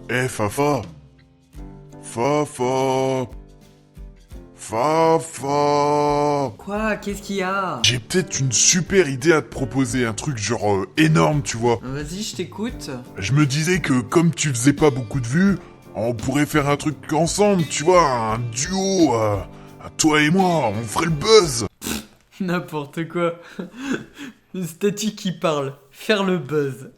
Fafa. Fafa. Fafa. Quoi? Qu'est-ce qu'il y a? J'ai peut-être une super idée à te proposer, un truc genre énorme, tu vois. Vas-y, je t'écoute. Je me disais que comme tu faisais pas beaucoup de vues, on pourrait faire un truc ensemble, tu vois, un duo, toi et moi, on ferait le buzz. N'importe quoi. Une statue qui parle. Faire le buzz.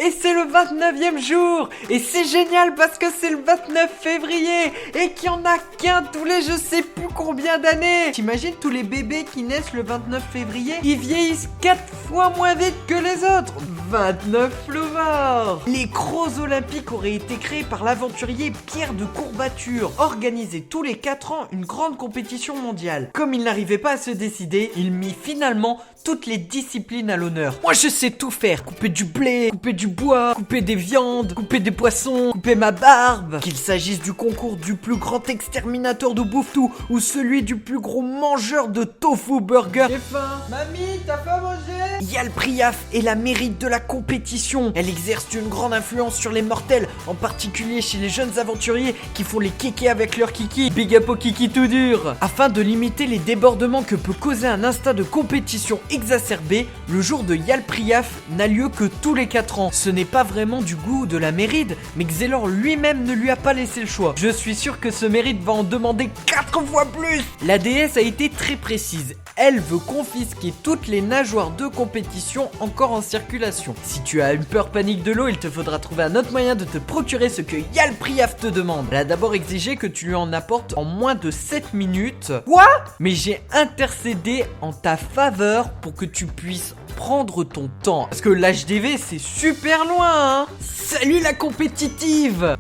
Et c'est le 29e jour. Et c'est génial parce que c'est le 29 février. Et qu'il y en a qu'un tous les je sais plus combien d'années. T'imagines tous les bébés qui naissent le 29 février? Ils vieillissent 4 fois moins vite que les autres. 29 Flovor. Les Crocs Olympiques auraient été créés par l'aventurier Pierre de Courbature. Organisé tous les 4 ans une grande compétition mondiale. Comme il n'arrivait pas à se décider, il mit finalement toutes les disciplines à l'honneur. Moi je sais tout faire. Couper du blé, couper du bois, couper des viandes, couper des poissons, couper ma barbe. Qu'il s'agisse du concours du plus grand exterminateur de bouffe-tout ou celui du plus gros mangeur de tofu burger. J'ai faim. Mamie, t'as pas mangé? Yal Priaf est la mérite de la compétition. Elle exerce une grande influence sur les mortels, en particulier chez les jeunes aventuriers qui font les kékés avec leur kiki. Big up au kiki tout dur. Afin de limiter les débordements que peut causer un instinct de compétition exacerbé, le jour de Yal Priaf n'a lieu que tous les 4 ans. Ce n'est pas vraiment du goût de la Méride, mais Xelor lui-même ne lui a pas laissé le choix. Je suis sûr que ce Méride va en demander 4 fois plus. La déesse a été très précise. Elle veut confisquer toutes les nageoires de compétition encore en circulation. Si tu as une peur panique de l'eau, il te faudra trouver un autre moyen de te procurer ce que Yal Priaf te demande. Elle a d'abord exigé que tu lui en apportes en moins de 7 minutes. Quoi? Mais j'ai intercédé en ta faveur pour que tu puisses prendre ton temps. Parce que l'HDV c'est super loin, hein. Salut la compétitive.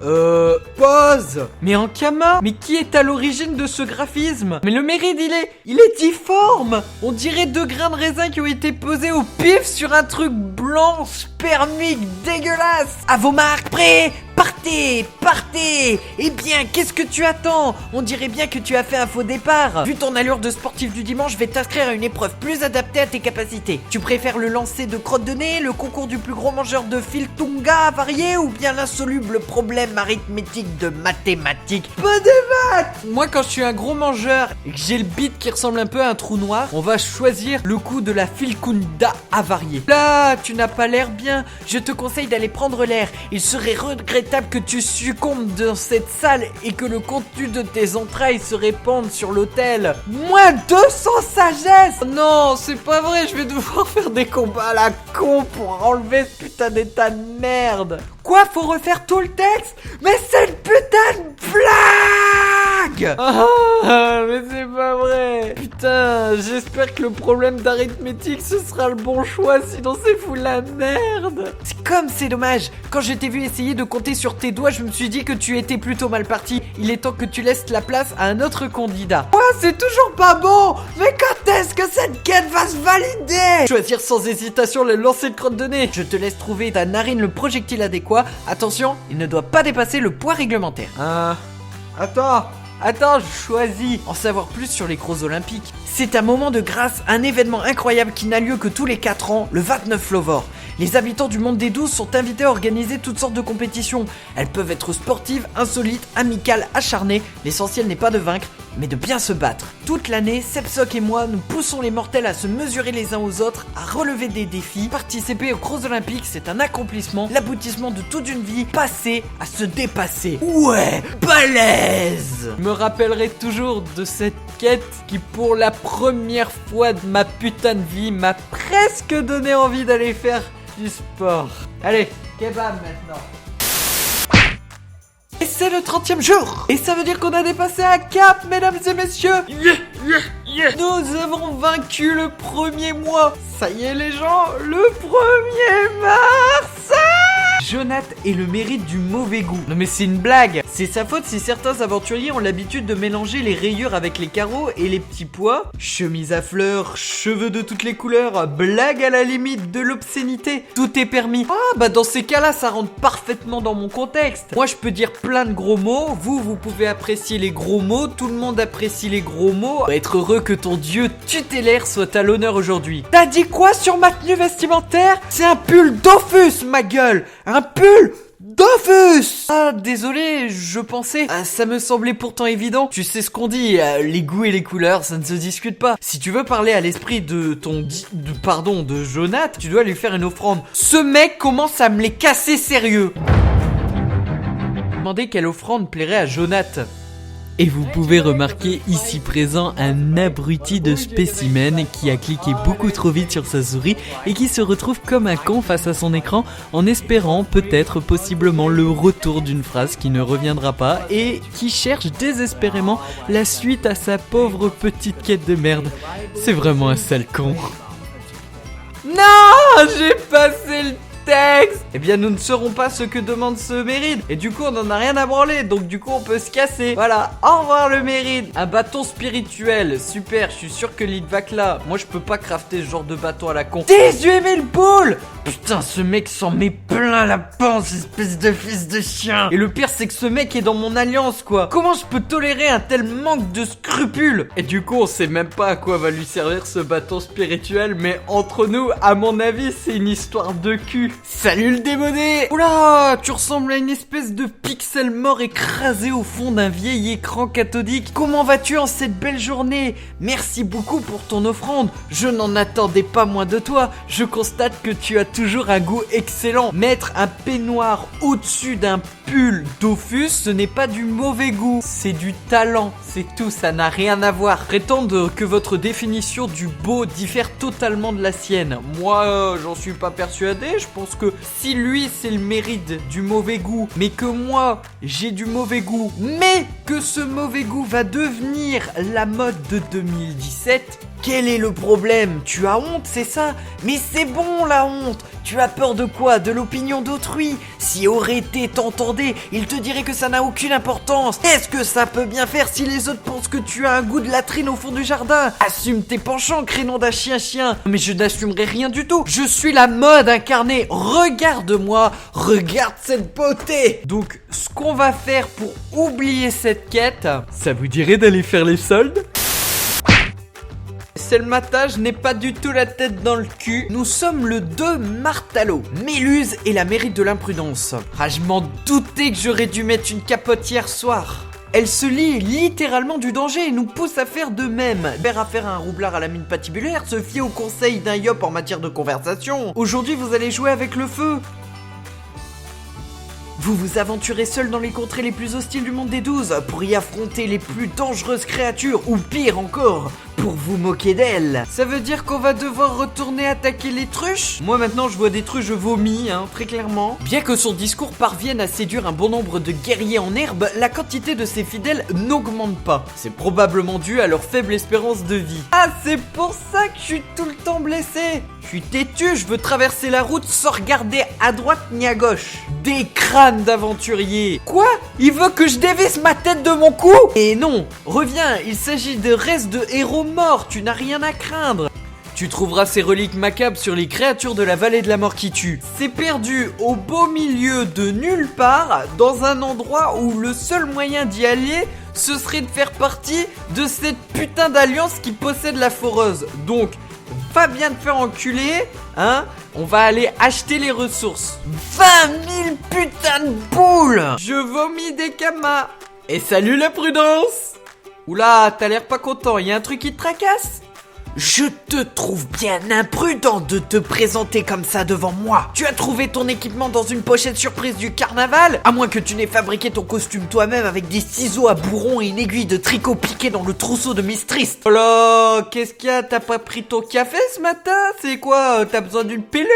Pause. Mais Ankama, mais qui est à l'origine de ce graphisme? Mais le Méride il est difforme. On dirait 2 grains de raisin qui ont été posés au pif sur un truc blanc spermique dégueulasse. À vos marques, prêts? Partez, partez. Eh bien, qu'est-ce que tu attends? On dirait bien que tu as fait un faux départ. Vu ton allure de sportif du dimanche, je vais t'inscrire à une épreuve plus adaptée à tes capacités. Tu préfères le lancer de crotte de nez, le concours du plus gros mangeur de Filtunga avarié ou bien l'insoluble problème arithmétique de mathématiques? Pas de maths. Moi, quand je suis un gros mangeur et que j'ai le bit qui ressemble un peu à un trou noir, on va choisir le coup de la Filkunda avariée. Là, tu n'as pas l'air bien. Je te conseille d'aller prendre l'air. Il serait regrettable que tu succombes dans cette salle et que le contenu de tes entrailles se répande sur l'autel. Moins 200 sagesse. Non, c'est pas vrai, je vais devoir faire des combats à la con pour enlever ce putain d'état de merde. Quoi, faut refaire tout le texte? Mais c'est une putain de blague. Mais c'est pas vrai. Putain, j'espère que le problème d'arithmétique ce sera le bon choix, sinon c'est fou la merde. C'est comme c'est dommage. Quand je t'ai vu essayer de compter sur tes doigts, je me suis dit que tu étais plutôt mal parti. Il est temps que tu laisses la place à un autre candidat. Quoi, c'est toujours pas bon. Mais quand est-ce que cette quête va se valider? Choisir sans hésitation le lancer de crotte de nez. Je te laisse trouver ta narine le projectile adéquat. Attention, il ne doit pas dépasser le poids réglementaire. Attends, je choisis. En savoir plus sur les Crocs Olympiques. C'est un moment de grâce, un événement incroyable qui n'a lieu que tous les 4 ans, le 29 Flovor. Les habitants du monde des 12 sont invités à organiser toutes sortes de compétitions. Elles peuvent être sportives, insolites, amicales, acharnées. L'essentiel n'est pas de vaincre, mais de bien se battre. Toute l'année, Sepsoc et moi, nous poussons les mortels à se mesurer les uns aux autres, à relever des défis. Participer aux Crocs Olympiques, c'est un accomplissement, l'aboutissement de toute une vie, passée à se dépasser. Ouais, balèze! Je me rappellerai toujours de cette quête qui, pour la première fois de ma putain de vie, m'a presque donné envie d'aller faire du sport. Allez, kebab maintenant. Et c'est le 30e jour. Et ça veut dire qu'on a dépassé un cap, mesdames et messieurs. Nous avons vaincu le premier mois. Ça y est les gens, le 1er mars. Jonath ait le mérite du mauvais goût. Non mais c'est une blague. C'est sa faute si certains aventuriers ont l'habitude de mélanger les rayures avec les carreaux et les petits pois. Chemise à fleurs, cheveux de toutes les couleurs, blague à la limite de l'obscénité. Tout est permis. Ah bah dans ces cas-là, ça rentre parfaitement dans mon contexte. Moi je peux dire plein de gros mots, vous pouvez apprécier les gros mots, tout le monde apprécie les gros mots. Être heureux que ton dieu tutélaire soit à l'honneur aujourd'hui. T'as dit quoi sur ma tenue vestimentaire? C'est un pull Dofus, ma gueule. Un pull Dofus. Ah désolé, je pensais. Ça me semblait pourtant évident. Tu sais ce qu'on dit, les goûts et les couleurs, ça ne se discute pas. Si tu veux parler à l'esprit de de Jonath, tu dois lui faire une offrande. Ce mec commence à me les casser sérieux. Demandez quelle offrande plairait à Jonath. Et vous pouvez remarquer ici présent un abruti de spécimen qui a cliqué beaucoup trop vite sur sa souris et qui se retrouve comme un con face à son écran en espérant peut-être possiblement le retour d'une phrase qui ne reviendra pas et qui cherche désespérément la suite à sa pauvre petite quête de merde. C'est vraiment un sale con. Non, j'ai passé le texte. Eh bien nous ne serons pas ce que demande ce Méride. Et du coup on en a rien à branler. Donc du coup on peut se casser. Voilà, au revoir le Méride. Un bâton spirituel, super. Je suis sûr que Litvak là, moi je peux pas crafter ce genre de bâton à la con. 18 000 boules. Putain ce mec s'en met plein la panse, espèce de fils de chien. Et le pire c'est que ce mec est dans mon alliance quoi. Comment je peux tolérer un tel manque de scrupules? Et du coup on sait même pas à quoi va lui servir ce bâton spirituel. Mais entre nous, à mon avis c'est une histoire de cul. Salut le démodé. Oula, tu ressembles à une espèce de pixel mort écrasé au fond d'un vieil écran cathodique. Comment vas-tu en cette belle journée? Merci beaucoup pour ton offrande. Je n'en attendais pas moins de toi. Je constate que tu as toujours un goût excellent. Mettre un peignoir au-dessus d'un pull Dofus, ce n'est pas du mauvais goût. C'est du talent. C'est tout, ça n'a rien à voir. Prétendre que votre définition du beau diffère totalement de la sienne. Moi, j'en suis pas persuadé. Je pense que si lui c'est le mérite du mauvais goût, mais que moi j'ai du mauvais goût, mais que ce mauvais goût va devenir la mode de 2017, quel est le problème? Tu as honte, c'est ça? Mais c'est bon la honte. Tu as peur de quoi? De l'opinion d'autrui? Si Orété t'entendait, il te dirait que ça n'a aucune importance. Est-ce que ça peut bien faire si les autres pensent que tu as un goût de latrine au fond du jardin? Assume tes penchants, crénom d'un chien. Mais je n'assumerai rien du tout. Je suis la mode incarnée. Regarde-moi, regarde cette beauté. Donc, ce qu'on va faire pour oublier cette quête, ça vous dirait d'aller faire les soldes? C'est le matin, je n'ai pas du tout la tête dans le cul. Nous sommes le 2 Martalo. Méluse et la mérite de l'imprudence. Ah, je m'en doutais que j'aurais dû mettre une capote hier soir. Elle se lie littéralement du danger et nous pousse à faire de même. Père à faire un roublard à la mine patibulaire, se fier au conseil d'un yop en matière de conversation. Aujourd'hui, vous allez jouer avec le feu. Vous vous aventurez seul dans les contrées les plus hostiles du monde des 12 pour y affronter les plus dangereuses créatures, ou pire encore, pour vous moquer d'elles. Ça veut dire qu'on va devoir retourner attaquer les truches? Moi maintenant je vois des truches, je vomis, très clairement. Bien que son discours parvienne à séduire un bon nombre de guerriers en herbe, la quantité de ses fidèles n'augmente pas. C'est probablement dû à leur faible espérance de vie. Ah, c'est pour ça que je suis tout le temps blessé. Je suis têtu, je veux traverser la route sans regarder à droite ni à gauche. Des crânes d'aventuriers. Quoi? Il veut que je dévisse ma tête de mon cou? Et non, reviens, il s'agit de restes de héros morts, tu n'as rien à craindre. Tu trouveras ces reliques macabres sur les créatures de la vallée de la mort qui tue. C'est perdu au beau milieu de nulle part, dans un endroit où le seul moyen d'y aller, ce serait de faire partie de cette putain d'alliance qui possède la foreuse. Donc, va bien te faire enculer, on va aller acheter les ressources. 20 000 putains de boules. Je vomis des camas. Et salut la prudence. Oula, t'as l'air pas content, y a un truc qui te tracasse? Je te trouve bien imprudent de te présenter comme ça devant moi. Tu as trouvé ton équipement dans une pochette surprise du carnaval? À moins que tu n'aies fabriqué ton costume toi-même avec des ciseaux à bourron et une aiguille de tricot piquée dans le trousseau de Miss Triste. Oh là, qu'est-ce qu'il y a? T'as pas pris ton café ce matin? C'est quoi? T'as besoin d'une pilule?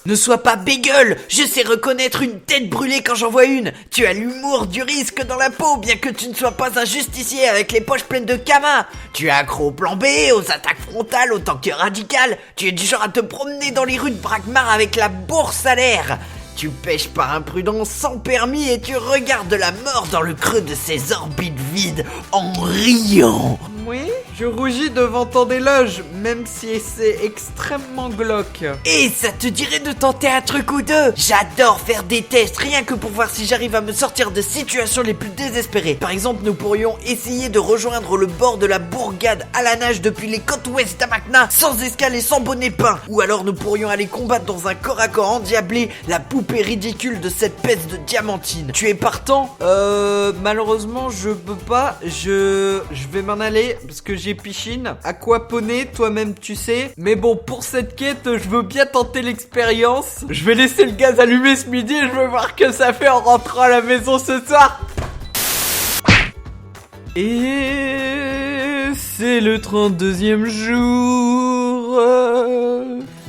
Ne sois pas bégueule, je sais reconnaître une tête brûlée quand j'en vois une. Tu as l'humour du risque dans la peau, bien que tu ne sois pas un justicier avec les poches pleines de camas. Tu es accro au plan B, aux attaques frontales, autant que radicales. Tu es du genre à te promener dans les rues de Brakmar avec la bourse à l'air. Tu pêches par imprudence sans permis et tu regardes la mort dans le creux de ses orbites vides en riant. Oui, je rougis devant ton éloge, même si c'est extrêmement glauque. Et ça te dirait de tenter un truc ou deux? J'adore faire des tests, rien que pour voir si j'arrive à me sortir de situations les plus désespérées. Par exemple, nous pourrions essayer de rejoindre le bord de la bourgade à la nage depuis les côtes ouest d'Amakna, sans escale et sans bonnet peint. Ou alors nous pourrions aller combattre dans un corps à corps endiablé la poupée ridicule de cette peste de Diamantine. Tu es partant? Malheureusement, je peux pas. Je vais m'en aller parce que j'ai piscine. Aquaponé, toi-même tu sais. Mais bon, pour cette quête, je veux bien tenter l'expérience. Je vais laisser le gaz allumé ce midi et je veux voir que ça fait en rentrant à la maison ce soir. Et c'est le 32e jour.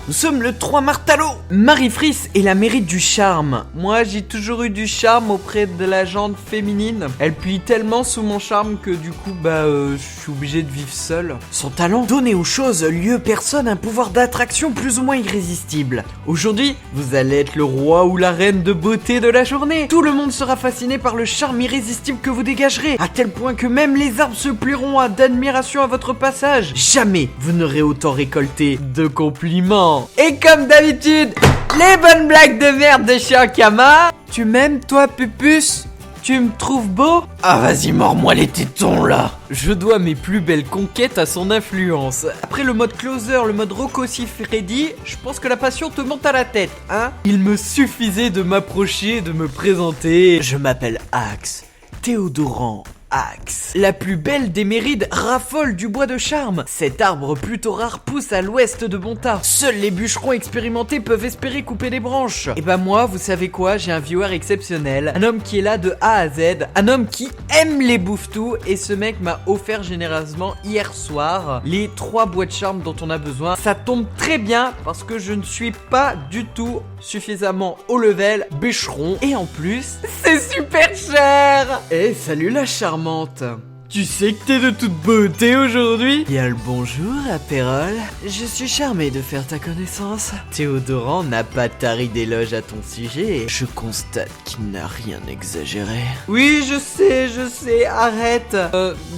Nous sommes le 3 Martalo. Marie Friss est la mérite du charme. Moi, j'ai toujours eu du charme auprès de la gente féminine. Elle puise tellement sous mon charme que du coup, je suis obligé de vivre seul. Son talent, donner aux choses, lieu, personne, un pouvoir d'attraction plus ou moins irrésistible. Aujourd'hui, vous allez être le roi ou la reine de beauté de la journée. Tout le monde sera fasciné par le charme irrésistible que vous dégagerez, à tel point que même les arbres se plieront d'admiration à votre passage. Jamais vous n'aurez autant récolté de compliments. Et comme d'habitude, les bonnes blagues de merde de Shiakama. Tu m'aimes toi, Pupus? Tu me trouves beau? Ah vas-y, mords-moi les tétons là. Je dois mes plus belles conquêtes à son influence. Après le mode closer, le mode Rocco Siffredi, je pense que la passion te monte à la tête, hein? Il me suffisait de m'approcher, de me présenter. Je m'appelle Axe, Théodoran Axe. La plus belle des Mérides raffole du bois de charme. Cet arbre plutôt rare pousse à l'ouest de Bonta. Seuls les bûcherons expérimentés peuvent espérer couper des branches. Et moi, vous savez quoi? J'ai un viewer exceptionnel. Un homme qui est là de A à Z. Un homme qui aime les bouffetous. Et ce mec m'a offert généreusement hier soir les 3 bois de charme dont on a besoin. Ça tombe très bien parce que je ne suis pas du tout suffisamment haut level bûcheron. Et en plus, c'est super cher. Et salut la charmante. Tu sais que t'es de toute beauté aujourd'hui? Bien le bonjour, Apérole. Je suis charmé de faire ta connaissance. Théodoran n'a pas tari d'éloges à ton sujet. Je constate qu'il n'a rien exagéré. Oui, je sais, arrête.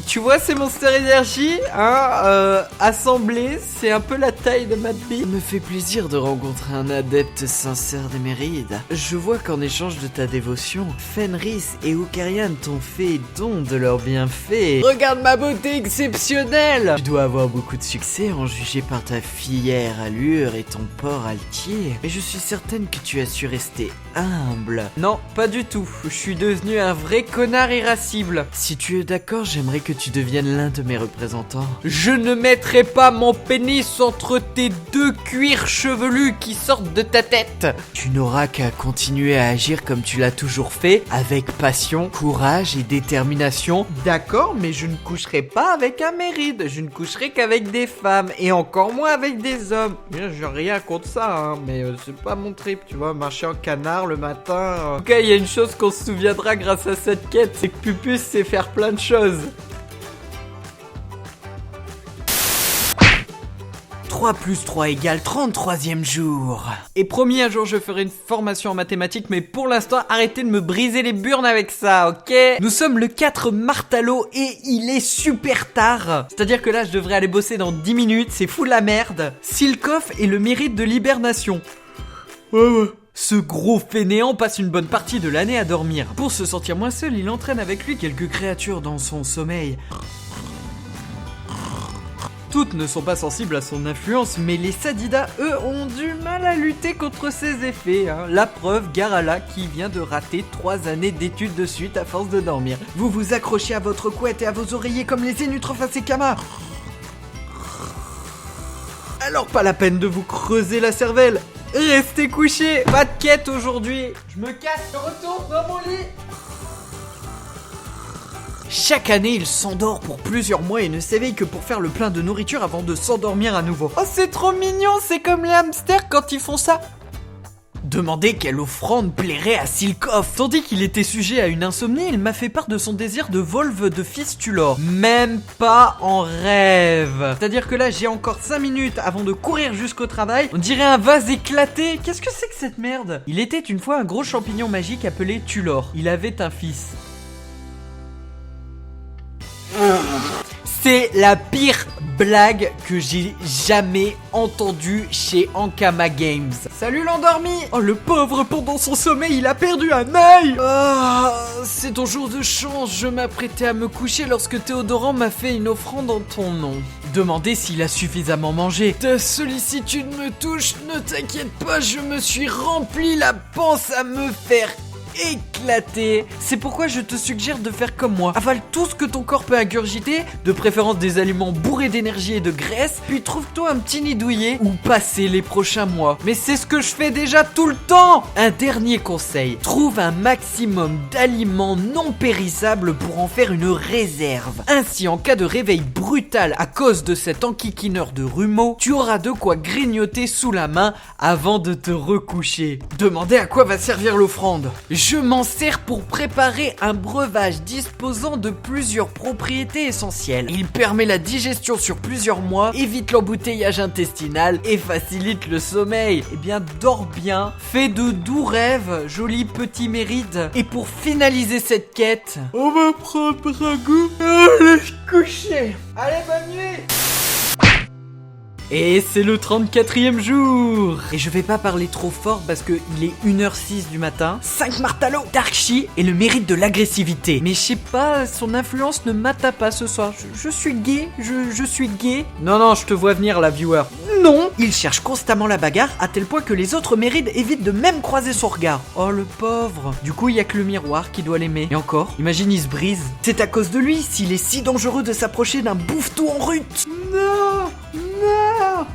Tu vois ces Monster Energy, hein, assemblés, c'est un peu la taille de ma bite. Ça me fait plaisir de rencontrer un adepte sincère des Mérides. Je vois qu'en échange de ta dévotion, Fenris et Oukarian t'ont fait don de leurs bienfaits. Regarde ma beauté exceptionnelle. Tu dois avoir beaucoup de succès en juger par ta fière allure et ton port altier. Mais je suis certaine que tu as su rester humble. Non, pas du tout. Je suis devenu un vrai connard irascible. Si tu es d'accord, j'aimerais que tu deviennes l'un de mes représentants. Je ne mettrai pas mon pénis entre tes 2 cuirs chevelus qui sortent de ta tête. Tu n'auras qu'à continuer à agir comme tu l'as toujours fait, avec passion, courage et détermination. D'accord, mais je ne coucherai pas avec un Méride. Je ne coucherai qu'avec des femmes et encore moins avec des hommes. Bien, j'ai rien contre ça, hein, mais c'est pas mon trip, tu vois, marcher en canard le matin. En tout cas, il y a une chose qu'on se souviendra grâce à cette quête, c'est que Pupus sait faire plein de choses. 3 + 3 = 33e jour. Et promis, un jour je ferai une formation en mathématiques, mais pour l'instant, arrêtez de me briser les burnes avec ça, ok? Nous sommes le 4 Martalo et il est super tard. C'est-à-dire que là, je devrais aller bosser dans 10 minutes, c'est fou la merde. Silkoff est le mérite de l'hibernation. Ouais. Ce gros fainéant passe une bonne partie de l'année à dormir. Pour se sentir moins seul, il entraîne avec lui quelques créatures dans son sommeil. Toutes ne sont pas sensibles à son influence, mais les Sadidas, eux, ont du mal à lutter contre ses effets. Hein. La preuve, Garala, qui vient de rater 3 années d'études de suite à force de dormir. Vous vous accrochez à votre couette et à vos oreillers comme les Énutrophas et Kama. Alors pas la peine de vous creuser la cervelle. Restez couchés, pas de quête aujourd'hui. Je me casse, je retourne dans mon lit. Chaque année, il s'endort pour plusieurs mois et ne s'éveille que pour faire le plein de nourriture avant de s'endormir à nouveau. Oh, c'est trop mignon, c'est comme les hamsters quand ils font ça. demander quelle offrande plairait à Silcoff. Tandis qu'il était sujet à une insomnie, il m'a fait part de son désir de volve de fils Tulor. Même pas en rêve. C'est-à-dire que là, j'ai encore 5 minutes avant de courir jusqu'au travail. On dirait un vase éclaté. Qu'est-ce que c'est que cette merde? Il était une fois un gros champignon magique appelé Tulor. Il avait un fils. C'est la pire blague que j'ai jamais entendue chez Ankama Games. Salut l'endormi. Oh le pauvre, pendant son sommeil il a perdu un œil. C'est ton jour de chance. Je m'apprêtais à me coucher lorsque Théodorant m'a fait une offrande en ton nom. Demander s'il a suffisamment mangé. Ta sollicitude me touche, ne t'inquiète pas, je me suis rempli la panse à me faire éclaté. C'est pourquoi je te suggère de faire comme moi. Avale tout ce que ton corps peut ingurgiter, de préférence des aliments bourrés d'énergie et de graisse, puis trouve-toi un petit nid douillet où passer les prochains mois. Mais c'est ce que je fais déjà tout le temps. Un dernier conseil, trouve un maximum d'aliments non périssables pour en faire une réserve. Ainsi, en cas de réveil brutal à cause de cet enquiquineur de rhumeau, tu auras de quoi grignoter sous la main avant de te recoucher. Demandez à quoi va servir l'offrande. Je m'en sers pour préparer un breuvage disposant de plusieurs propriétés essentielles. Il permet la digestion sur plusieurs mois, évite l'embouteillage intestinal et facilite le sommeil. Eh bien, dors bien, fais de doux rêves, joli petit mérite. Et pour finaliser cette quête, on va prendre un goût et aller se coucher. Allez, bonne nuit. Et c'est le 34e jour. Et je vais pas parler trop fort parce que il est 1h06 du matin. 5 martelots. Darkshi et le mérite de l'agressivité. Mais je sais pas, son influence ne m'atteint pas ce soir. Je suis gay, je suis gay. Non, je te vois venir la viewer. Non. Il cherche constamment la bagarre à tel point que les autres mérites évitent de même croiser son regard. Oh le pauvre. Du coup il y a que le miroir qui doit l'aimer. Et encore, imagine il se brise. C'est à cause de lui s'il est si dangereux de s'approcher d'un bouffe-tout en rut. Non.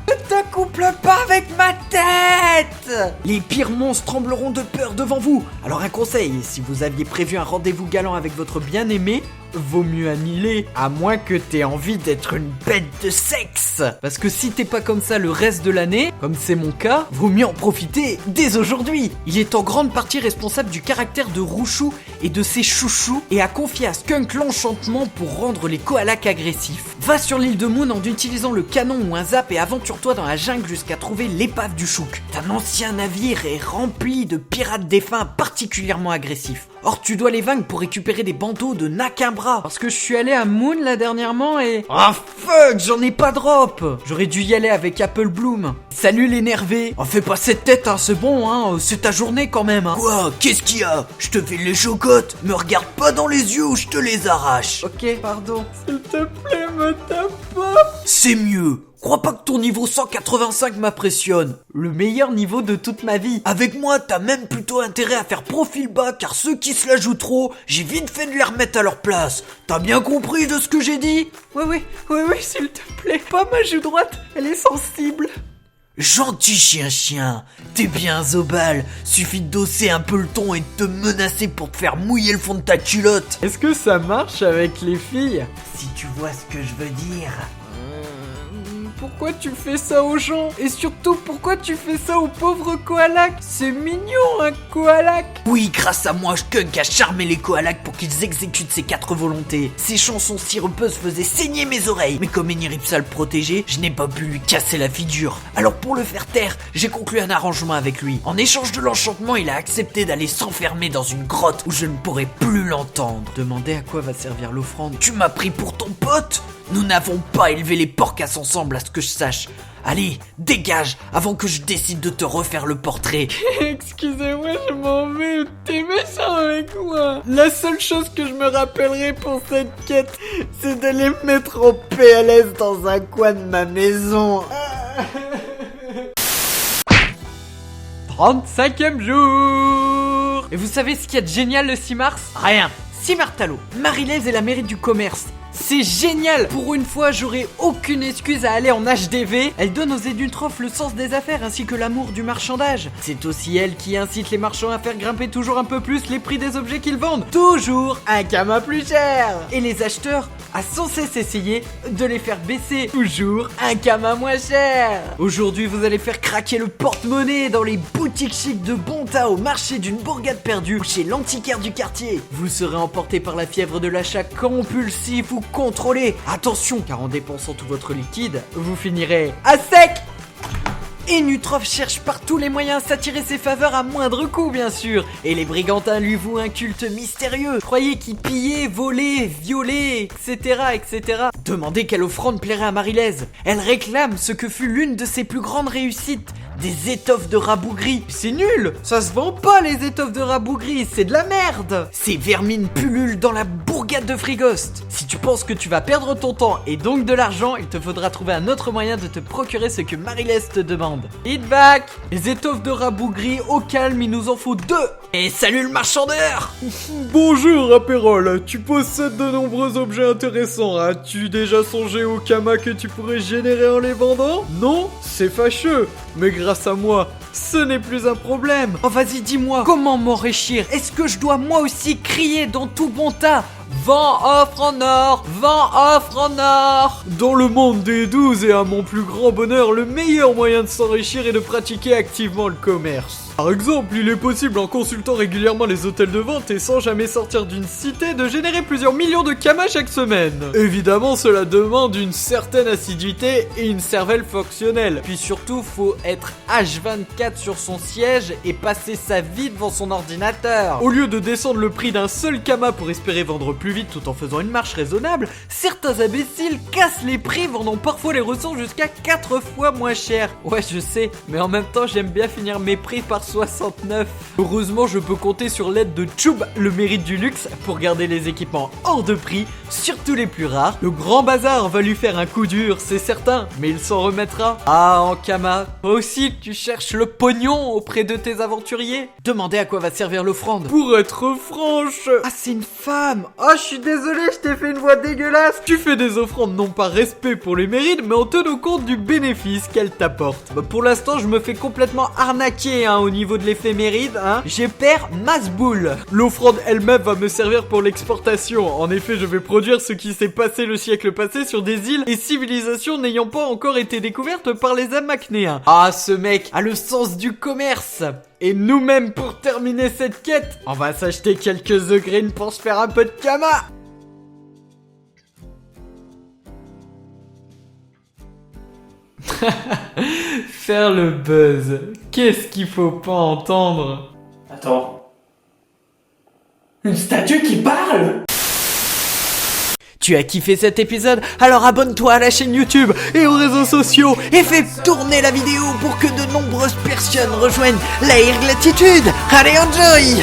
Ne t'accouple pas avec ma tête. Les pires monstres trembleront de peur devant vous. Alors un conseil, si vous aviez prévu un rendez-vous galant avec votre bien-aimé, vaut mieux annuler, à moins que t'aies envie d'être une bête de sexe. Parce que si t'es pas comme ça le reste de l'année, comme c'est mon cas, vaut mieux en profiter dès aujourd'hui. Il est en grande partie responsable du caractère de Rouchou et de ses chouchous, et a confié à Skunk l'enchantement pour rendre les koalaks agressifs. Va sur l'île de Moon en utilisant le canon ou un zap et aventure-toi dans la jungle jusqu'à trouver l'épave du chouk. Un ancien navire est rempli de pirates défunts particulièrement agressifs. Or tu dois les vaincre pour récupérer des bandeaux de Nakimbra. Parce que je suis allé à Moon là dernièrement et... Ah fuck, j'en ai pas drop. J'aurais dû y aller avec Apple Bloom. Salut l'énervé. Oh, fais pas cette tête hein, c'est bon hein, c'est ta journée quand même hein. Quoi? Qu'est-ce qu'il y a? Je te fais les chocottes. Me regarde pas dans les yeux ou je te les arrache. Ok, pardon. S'il te plaît, me tape pas. C'est mieux. Crois pas que ton niveau 185 m'impressionne. Le meilleur niveau de toute ma vie. Avec moi, t'as même plutôt intérêt à faire profil bas, car ceux qui se la jouent trop, j'ai vite fait de les remettre à leur place. T'as bien compris de ce que j'ai dit? Oui, s'il te plaît. Pas ma joue droite, elle est sensible. Gentil chien, t'es bien Zobal. Suffit de dosser un peu le ton et de te menacer pour te faire mouiller le fond de ta culotte. Est-ce que ça marche avec les filles? Si tu vois ce que je veux dire. Pourquoi tu fais ça aux gens? Et surtout, pourquoi tu fais ça aux pauvres koalaks? C'est mignon, un koalak. Oui, grâce à moi, Skunk a charmé les koalaks pour qu'ils exécutent ses 4 volontés. Ses chansons sirupeuses faisaient saigner mes oreilles. Mais comme Eniripsa le protégeait, je n'ai pas pu lui casser la figure. Alors pour le faire taire, j'ai conclu un arrangement avec lui. En échange de l'enchantement, il a accepté d'aller s'enfermer dans une grotte où je ne pourrai plus l'entendre. Demandez à quoi va servir l'offrande. Tu m'as pris pour ton pote? Nous n'avons pas élevé les porcas ensemble à ce que je sache. Allez, dégage avant que je décide de te refaire le portrait. Excusez-moi, je m'en vais. T'es méchant avec moi. La seule chose que je me rappellerai pour cette quête, c'est d'aller me mettre en PLS dans un coin de ma maison. 35e jour. Et vous savez ce qu'il y a de génial le 6 mars? Rien. 6 martelots, Marilèze et la mairie du commerce. C'est génial! Pour une fois, j'aurai aucune excuse à aller en HDV. Elle donne aux édultrophes le sens des affaires ainsi que l'amour du marchandage. C'est aussi elle qui incite les marchands à faire grimper toujours un peu plus les prix des objets qu'ils vendent. Toujours un Kama plus cher! Et les acheteurs a sans cesse essayé de les faire baisser. Toujours un Kama moins cher! Aujourd'hui, vous allez faire craquer le porte-monnaie dans les boutiques chics de Bonta, au marché d'une bourgade perdue ou chez l'antiquaire du quartier. Vous serez emporté par la fièvre de l'achat compulsif ou contrôlé. Attention, car en dépensant tout votre liquide, vous finirez à sec. Et Nutrof cherche par tous les moyens à s'attirer ses faveurs à moindre coût, bien sûr. Et les brigantins lui vouent un culte mystérieux. Croyez qu'ils pillaient, volaient, violaient, etc., etc. Demandez quelle offrande plairait à Marilèze. Elle réclame ce que fut l'une de ses plus grandes réussites. Des étoffes de rabougris. C'est nul. Ça se vend pas, les étoffes de rabougris. C'est de la merde. Ces vermines pullulent dans la bourgade de Frigost. Si tu penses que tu vas perdre ton temps et donc de l'argent, il te faudra trouver un autre moyen de te procurer ce que Marilèze te demande. Hit back. Les étoffes de rabougris, au calme, il nous en faut 2. Et salut le marchandeur. Bonjour Apérol, tu possèdes de nombreux objets intéressants. As-tu déjà songé au Kama que tu pourrais générer en les vendant? Non? C'est fâcheux. Mais grâce à moi, ce n'est plus un problème. Oh vas-y, dis-moi, comment m'enrichir? Est-ce que je dois moi aussi crier dans tout bon tas? Vent, offre en or, vent, offre en or. Dans le monde des 12 et à mon plus grand bonheur, le meilleur moyen de s'enrichir est de pratiquer activement le commerce. Par exemple, il est possible en consultant régulièrement les hôtels de vente et sans jamais sortir d'une cité de générer plusieurs millions de Kama chaque semaine. Évidemment, cela demande une certaine assiduité et une cervelle fonctionnelle. Puis surtout, faut être H24 sur son siège et passer sa vie devant son ordinateur. Au lieu de descendre le prix d'un seul Kama pour espérer vendre plus vite tout en faisant une marche raisonnable, certains imbéciles cassent les prix, vendant parfois les ressources jusqu'à 4 fois moins cher. Ouais, je sais, mais en même temps, j'aime bien finir mes prix par 69. Heureusement, je peux compter sur l'aide de Chub, le mérite du luxe, pour garder les équipements hors de prix, surtout les plus rares. Le grand bazar va lui faire un coup dur, c'est certain, mais il s'en remettra. Ah, Ankama, toi aussi tu cherches le pognon auprès de tes aventuriers? Demandez à quoi va servir l'offrande. Pour être franche... Ah, c'est une femme. Oh, je suis désolé, je t'ai fait une voix dégueulasse. Tu fais des offrandes non par respect pour les mérites, mais en tenant compte du bénéfice qu'elles t'apportent. Bah, pour l'instant, je me fais complètement arnaquer au niveau de l'éphéméride. J'ai perds masse boule. L'offrande elle-même va me servir pour l'exportation. En effet, je vais produire ce qui s'est passé le siècle passé sur des îles et civilisations n'ayant pas encore été découvertes par les Amacnéens. Ah, ce mec a le sens du commerce. Et nous-mêmes, pour terminer cette quête, on va s'acheter quelques The Green pour se faire un peu de Kama. Faire le buzz, qu'est-ce qu'il faut pas entendre? Attends. Une statue qui parle? Tu as kiffé cet épisode? Alors abonne-toi à la chaîne YouTube et aux réseaux sociaux et fais tourner la vidéo pour que de nombreuses personnes rejoignent la Irglatitude. Allez, enjoy!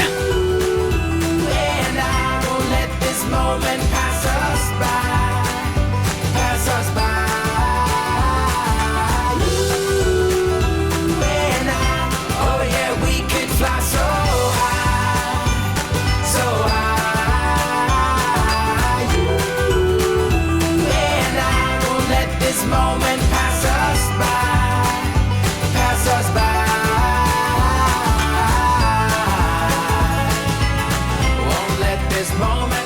Moment